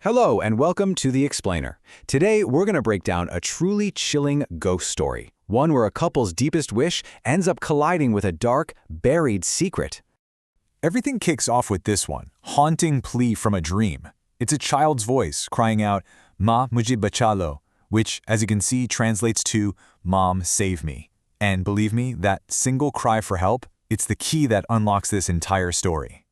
Hello and welcome to The Explainer. Today we're going to break down a truly chilling ghost story, one where a couple's deepest wish ends up colliding with a dark, buried secret. Everything kicks off with this one, haunting plea from a dream. It's a child's voice crying out, "Ma mujhe bacha lo," which, as you can see, translates to, "Mom, save me." And believe me, that single cry for help, it's the key that unlocks this entire story.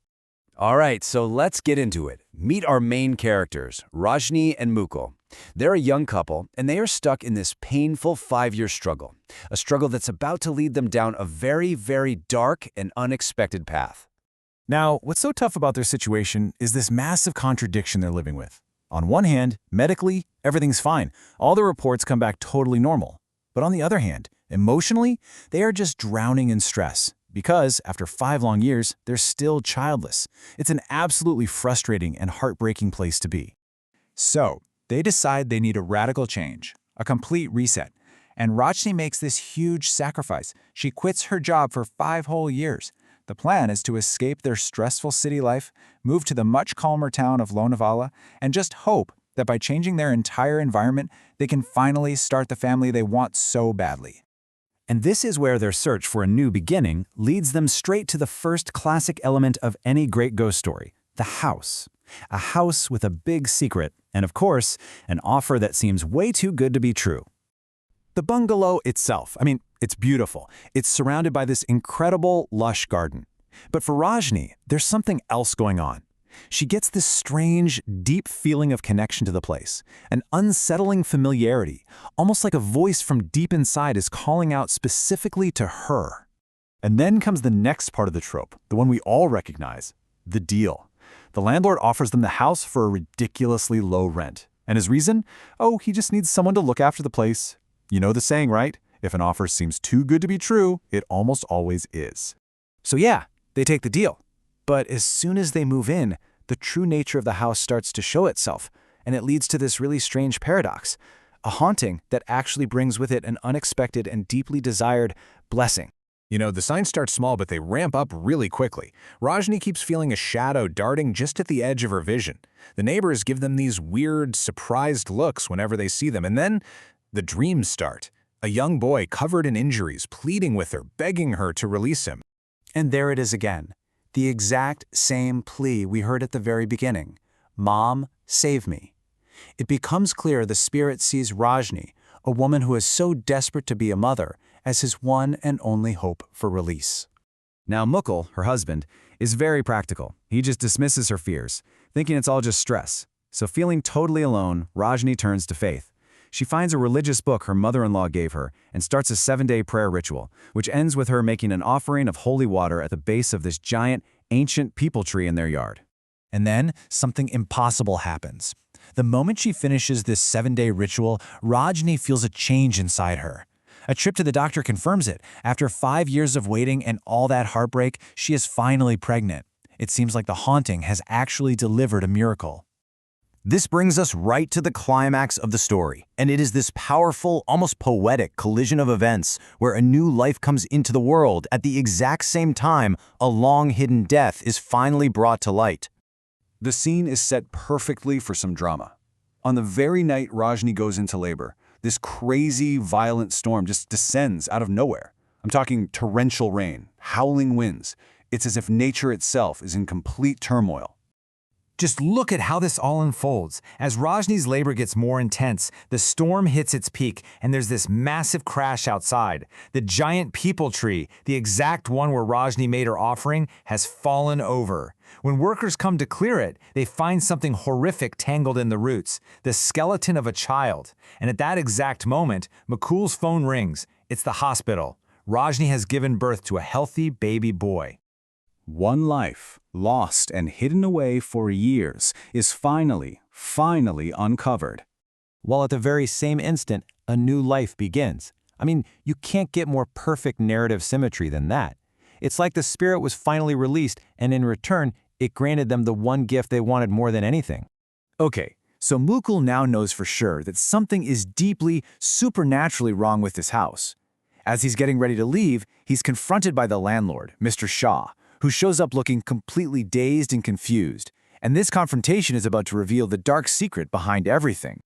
All right, so let's get into it. Meet our main characters, Rajni and Mukul. They're a young couple, and they are stuck in this painful 5-year struggle, a struggle that's about to lead them down a very, very dark and unexpected path. Now, what's so tough about their situation is this massive contradiction they're living with. On one hand, medically, everything's fine. All the reports come back totally normal. But on the other hand, emotionally, they are just drowning in stress. Because, after 5 long years, they're still childless. It's an absolutely frustrating and heartbreaking place to be. So, they decide they need a radical change, a complete reset. And Rajni makes this huge sacrifice. She quits her job for 5 whole years. The plan is to escape their stressful city life, move to the much calmer town of Lonavala, and just hope that by changing their entire environment, they can finally start the family they want so badly. And this is where their search for a new beginning leads them straight to the first classic element of any great ghost story, the house. A house with a big secret, and of course, an offer that seems way too good to be true. The bungalow itself, it's beautiful. It's surrounded by this incredible, lush garden. But for Rajni, there's something else going on. She gets this strange, deep feeling of connection to the place, an unsettling familiarity, almost like a voice from deep inside is calling out specifically to her. And then comes the next part of the trope, the one we all recognize, the deal. The landlord offers them the house for a ridiculously low rent. And his reason? Oh, he just needs someone to look after the place. You know the saying, right? If an offer seems too good to be true, it almost always is. So yeah, they take the deal. But as soon as they move in, the true nature of the house starts to show itself, and it leads to this really strange paradox, a haunting that actually brings with it an unexpected and deeply desired blessing. You know, the signs start small, but they ramp up really quickly. Rajni keeps feeling a shadow darting just at the edge of her vision. The neighbors give them these weird, surprised looks whenever they see them, and then the dreams start. A young boy covered in injuries, pleading with her, begging her to release him. And there it is again. The exact same plea we heard at the very beginning. Mom, save me. It becomes clear the spirit sees Rajni, a woman who is so desperate to be a mother, as his one and only hope for release. Now Mukul, her husband, is very practical. He just dismisses her fears, thinking it's all just stress. So feeling totally alone, Rajni turns to faith. She finds a religious book her mother-in-law gave her and starts a 7-day prayer ritual, which ends with her making an offering of holy water at the base of this giant, ancient peepal tree in their yard. And then something impossible happens. The moment she finishes this 7-day ritual, Rajni feels a change inside her. A trip to the doctor confirms it. After 5 years of waiting and all that heartbreak, she is finally pregnant. It seems like the haunting has actually delivered a miracle. This brings us right to the climax of the story, and it is this powerful, almost poetic collision of events where a new life comes into the world at the exact same time a long-hidden death is finally brought to light. The scene is set perfectly for some drama. On the very night Rajni goes into labor, this crazy, violent storm just descends out of nowhere. I'm talking torrential rain, howling winds. It's as if nature itself is in complete turmoil. Just look at how this all unfolds. As Rajni's labor gets more intense, the storm hits its peak, and there's this massive crash outside. The giant peepal tree, the exact one where Rajni made her offering, has fallen over. When workers come to clear it, they find something horrific tangled in the roots, the skeleton of a child. And at that exact moment, Mukul's phone rings. It's the hospital. Rajni has given birth to a healthy baby boy. One life, lost and hidden away for years, is finally uncovered. While at the very same instant, a new life begins. You can't get more perfect narrative symmetry than that. It's like the spirit was finally released, and in return, it granted them the one gift they wanted more than anything. Okay, so Mukul now knows for sure that something is deeply, supernaturally wrong with this house. As he's getting ready to leave, he's confronted by the landlord, Mr. Shah, who shows up looking completely dazed and confused. And this confrontation is about to reveal the dark secret behind everything.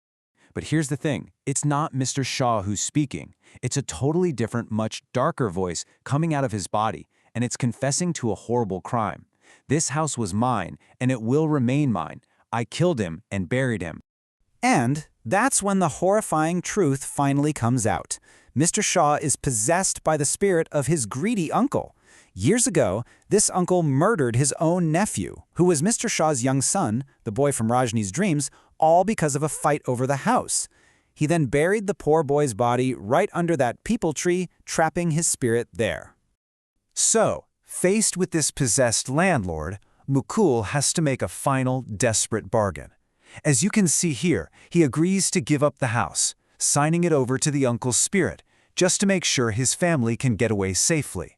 But here's the thing, it's not Mr. Shaw who's speaking. It's a totally different, much darker voice coming out of his body, and it's confessing to a horrible crime. This house was mine, and it will remain mine. I killed him and buried him. And that's when the horrifying truth finally comes out. Mr. Shaw is possessed by the spirit of his greedy uncle. Years ago, this uncle murdered his own nephew, who was Mr. Shaw's young son, the boy from Rajni's dreams, all because of a fight over the house. He then buried the poor boy's body right under that peepal tree, trapping his spirit there. So, faced with this possessed landlord, Mukul has to make a final, desperate bargain. As you can see here, he agrees to give up the house, signing it over to the uncle's spirit, just to make sure his family can get away safely.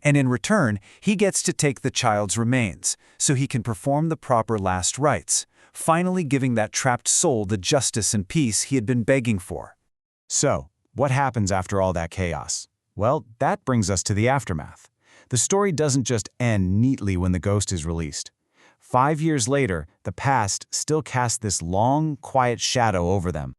And in return, he gets to take the child's remains, so he can perform the proper last rites, finally giving that trapped soul the justice and peace he had been begging for. So, what happens after all that chaos? Well, that brings us to the aftermath. The story doesn't just end neatly when the ghost is released. 5 years later, the past still casts this long, quiet shadow over them.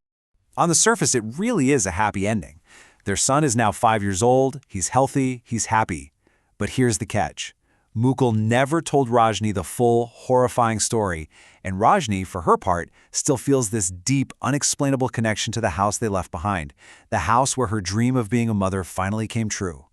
On the surface, it really is a happy ending. Their son is now 5 years old, he's healthy, he's happy. But here's the catch. Mukul never told Rajni the full, horrifying story, and Rajni, for her part, still feels this deep, unexplainable connection to the house they left behind, the house where her dream of being a mother finally came true.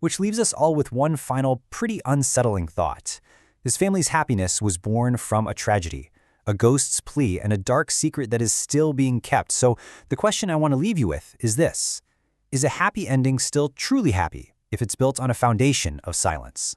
Which leaves us all with one final, pretty unsettling thought. This family's happiness was born from a tragedy, a ghost's plea, and a dark secret that is still being kept. So the question I want to leave you with is this. Is a happy ending still truly happy if it's built on a foundation of silence?